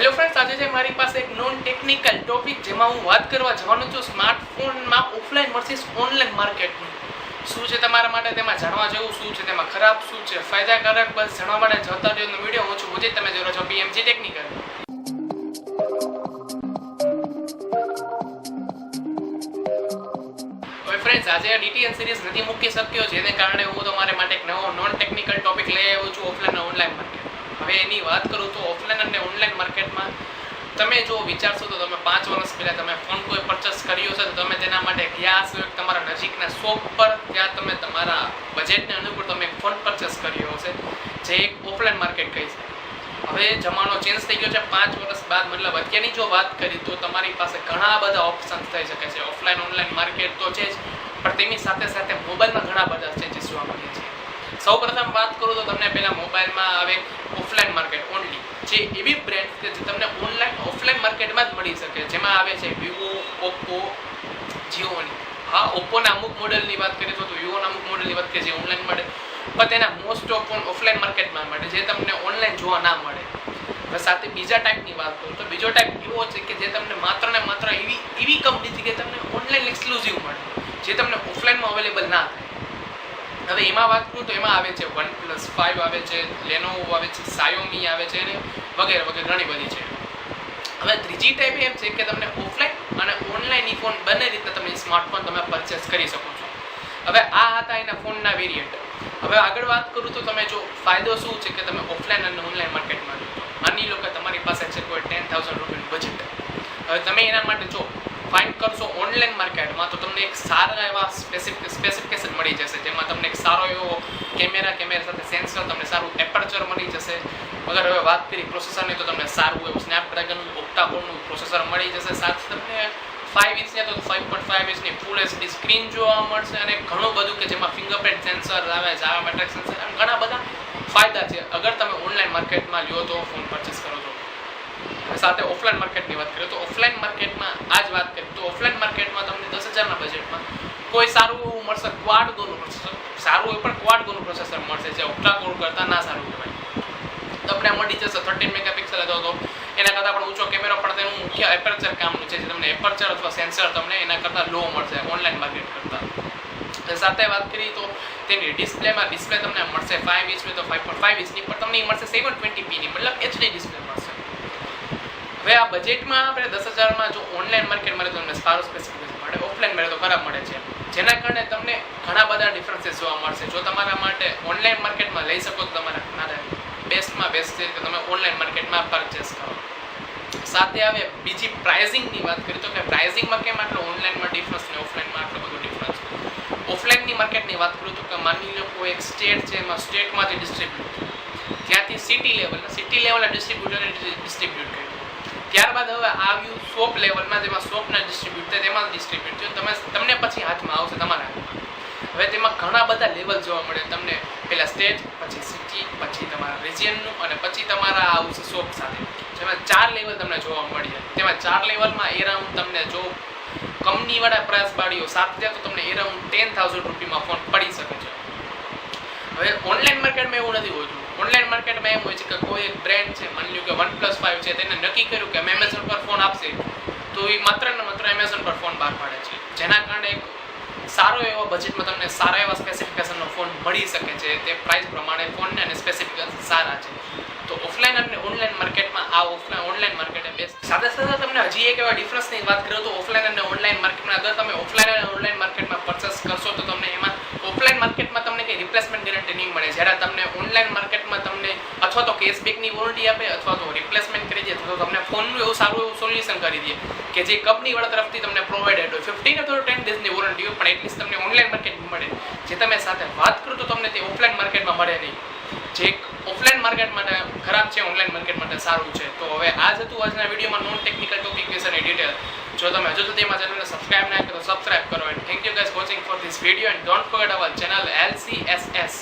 Hello friends, આજે છે મારી પાસે એક નોન ટેકનિકલ ટોપિક જેમાં હું વાત કરવા જવાનું છું સ્માર્ટફોનમાં ઓફલાઈન વર્સિસ ઓનલાઈન માર્કેટનું. શું છે તમારા માટે તેમાં જાણવા જેવું, શું છે તેમાં ખરાબ, શું છે ફાયદાકારક, બસ જાણવા માટે જોતા રહ્યો વિડીયો. હું છું ભુજીત, તમે જોઈ રહ્યો છો PMG ટેકનિકલ. હવે ફ્રેન્ડ્સ, આજે આ DTN સિરીઝ નથી મૂકી શક્યો, જેને કારણે હું તમારા માટે એક નવો નોન ટેકનિકલ ટોપિક લઈ આવ્યો છું, ઓફલાઈન અને ઓનલાઈન માર્કેટ. હવે એની વાત કરું તો ઓફલાઈન અને ઓનલાઈન માર્કેટમાં તમે જો વિચારશો તો તમે 5 વર્ષ પહેલા તમે ફોન કોઈ પરચેસ કર્યો છે તો તમે તેના માટે ગયા હશો તમારા નજીકના શોપ પર, ત્યાં તમે તમારા બજેટને અનુકૂળ તમે એક ફોન પરચેસ કર્યો હશે, જે એક ઓફલાઈન માર્કેટ કહી છે. હવે જમાનો ચેન્જ થઈ ગયો છે 5 વર્ષ બાદ. મતલબ અત્યારની જો વાત કરી તો તમારી પાસે ઘણા બધા ઓપ્શન્સ થઈ શકે છે. ઓફલાઈન ઓનલાઈન માર્કેટ તો છે જ, પણ તેની સાથે સાથે મોબાઈલમાં ઘણા બધા ચેન્જીસ જોવા મળે છે. સૌપ્રથમ વાત કરું તો તમને પહેલા મોબાઈલમાં આવે ઓફલાઈન માર્કેટ ઓનલી, જે એવી બ્રાન્ડ કે જે તમને ઓફલાઈન માર્કેટમાં જ મળી શકે, જેમાં આવે છે વિવો, ઓપ્પો, જીઓની. હા, ઓપ્પોના અમુક મોડેલની વાત કરીએ તો વિવોના અમુક મોડેલની વાત કરીએ જે ઓનલાઈન મળે, પણ તેના મોસ્ટ ઓફ ઓફલાઈન માર્કેટમાં મળે, જે તમને ઓનલાઈન જોવા ના મળે. હવે સાથે બીજા ટાઈપની વાત કરું તો બીજો ટાઈપ એવો છે કે જે તમને માત્ર ને માત્ર એવી કંપની છે કે તમને ઓનલાઈન એક્સક્લુઝિવ મળે, જે તમને ઓફલાઈનમાં અવેલેબલ ના થાય. હવે એમાં વાત કરું તો એમાં આવે છે OnePlus 5 આવે છે, Lenovo આવે છે, Xiaomi આવે છે અને વગેરે વગેરે ઘણી બધી છે. હવે ત્રીજી ટાઈપ એમ છે કે તમને ઓફલાઈન અને ઓનલાઈન ફોન બંને રીતે તમે સ્માર્ટફોન તમે પરચેસ કરી શકો છો. હવે આ હતા એના ફોનના વેરિયન્ટ. હવે આગળ વાત કરું તો તમે જો ફાયદો શું છે કે તમે ઓફલાઈન અને ઓનલાઈન માર્કેટમાં માની લો કે તમારી પાસે છે કોઈ 10,000 રૂપિયાનું બજેટ. હવે તમે એના માટે જો ફાઇન્ડ કરશો ઓનલાઈન માર્કેટમાં તો તમને એક સારા એવા સ્પેસિફિકેશન મળી જશે, જેમાં તમને એક સારો એવો કેમેરા સાથે સેન્સર, તમને સારું એપર્ચર મળી જશે. અગર હવે વાત કરી પ્રોસેસરની તો તમને સારું એવું સ્નેપડ્રેગન ઓક્ટા-કોરનું પ્રોસેસર મળી જશે. સાથે તમને 5 ઇંચની તો 5.5 ઇંચની ફૂલ HD સ્ક્રીન જોવા મળશે અને ઘણું બધું કે જેમાં ફિંગરપ્રિન્ટ સેન્સર આવે, બાયોમેટ્રિક સેન્સર, ઘણા બધા ફાયદા છે અગર તમે ઓનલાઈન માર્કેટમાં લ્યો તો, ફોન પરચેસ કરો તો. સાથે ઓફલાઈન માર્કેટની વાત કરીએ તો ઓફલાઈન માર્કેટમાં આ જ વાત કરીએ તો ઓફલાઈન માર્કેટમાં તમને 10,000ના બજેટમાં કોઈ સારું એવું મળશે, ક્વાડ-કોરનું પ્રોસેસર, સારું એ પણ ક્વાડ-કોરનું પ્રોસેસર મળશે, જે ઓક્ટા-કોર કરતાં ના સારું કહેવાય. તમને મળી જશે 13 મેગાપિક્સલ હતો તો એના કરતાં પણ ઊંચો કેમેરો, પણ તેનું મુખ્ય એપર્ચર કામનું છે, જે તમને એપર્ચર અથવા સેન્સર તમને એના કરતાં લો મળશે ઓનલાઈન માર્કેટ કરતાં. સાથે વાત કરીએ તો તેની ડિસ્પ્લે તમને મળશે 5 ઇંચની તો 5.5 ઇંચની, પણ તમને મળશે 720pની, મતલબ HD ડિસ્પ્લે મળશે. હવે આ બજેટમાં આપણે 10,000માં જો ઓનલાઈન માર્કેટ મળે તો તમને સારું સ્પેસિફિકેશન મળે, ઓફલાઈન મળે તો ખરાબ મળે છે, જેના કારણે તમને ઘણા બધા ડિફરન્સીસ જોવા મળશે. જો તમારા માટે ઓનલાઈન માર્કેટમાં લઈ શકો તો તમારા માટે બેસ્ટમાં બેસ્ટ છે કે તમે ઓનલાઈન માર્કેટમાં પરચેસ કરો. સાથે આવે બીજી પ્રાઇઝિંગની વાત કરીએ તો કે પ્રાઇઝિંગમાં કેમ આટલો ઓનલાઈનમાં ડિફરન્સ ને ઓફલાઈનમાં આટલો બધો ડિફરન્સ. ઓફલાઈનની માર્કેટની વાત કરું તો કે માની લો કોઈ એક સ્ટેટ છે, એમાં સ્ટેટમાંથી ડિસ્ટ્રીબ્યુટ, ત્યાંથી સિટી લેવલના ડિસ્ટ્રીબ્યુટરને ડિસ્ટ્રીબ્યુટ કર્યું. ત્યારબાદ હવે આવ્યું શોપ લેવલમાં, જેમાં શોપના ડિસ્ટ્રીબ્યુટ થાય, તેમાં ડિસ્ટ્રીબ્યુટ થયું તમને પછી હાથમાં આવશે તમારા. હવે તેમાં ઘણા બધા લેવલ જોવા મળે તમને, પહેલા સ્ટેટ, પછી સિટી, પછી તમારા રિજિયનનું અને પછી તમારા આવશે શોપ સાથે, જેમાં 4 લેવલ તમને જોવા મળે. તેમાં 4 લેવલમાં એરાઉન્ડ તમને જો કંપનીવાળા પ્રાઇસ બાળીઓ સાથે જાય તો તમને એરાઉન્ડ 10,000 રૂપિયામાં ફોન પડી શકે છે. હવે ઓનલાઈન માર્કેટમાં એવું નથી હોતું. ઓનલાઈન માર્કેટમાં એમ હોય છે કે કોઈ એક બ્રાન્ડ છે, માની લો કે OnePlus 5 છે, તેને નક્કી કર્યું કે એમેઝોન પર ફોન આપશે તો એ માત્ર ને માત્ર એમેઝોન પર ફોન બહાર પાડે છે, જેના કારણે એક સારો એવો બજેટમાં તમને સારા એવા સ્પેસિફિકેશનનો ફોન મળી શકે છે. તે પ્રાઇસ પ્રમાણે ફોનને અને સ્પેસિફિકેશન સારા છે. તો ઓફલાઈન અને ઓનલાઈન માર્કેટમાં આ ઓનલાઈન માર્કેટ બેસ્ટ. સાથે સાથે તમને હજી એક એવા ડિફરન્સની વાત કરીએ તો ઓફલાઈન અને ઓનલાઈન માર્કેટમાં અગર તમે ઓફલાઈન અને ઓનલાઈન માર્કેટમાં પરચેસ કરશો તો તમને એમાં ઓફલાઈન માર્કેટમાં તમને કંઈ રિપ્લેસમેન્ટ ગેરંટી નહીં મળે, જ્યારે તમને ઓનલાઈન માર્કેટમાં તમને અથવા તો કેશબેકની વોરંટી આપે અથવા તો રિપ્લેસમેન્ટ કરી દે અથવા તો તમને ફોનનું એવું સારું એવું સોલ્યુશન કરી દે કે જે કંપનીવાળા તરફથી તમને પ્રોવાઇડેડ હોય. 15 અથવા 10 ડેઝની વોરંટી હોય, પણ એટલીસ્ટ તમને ઓનલાઈન માર્કેટમાં મળે. જે તમે સાથે વાત કરો તો તમને તે ઓફલાઈન માર્કેટમાં મળે નહીં, જે ઓફલાઈન માર્કેટ માટે ખરાબ છે, ઓનલાઈન માર્કેટ માટે સારું છે. તો હવે આ જ હતું આજના વિડીયોમાં નોન ટેકનિકલ ટોપિક વિશેની ડિટેલ. જો તમે હજુ સુધી એમાં ચેનલને સબસ્ક્રાઇબ ના કરો તો સબસ્ક્રાઇબ કરો. And thank you guys watching for this video and don't forget our channel LCSS.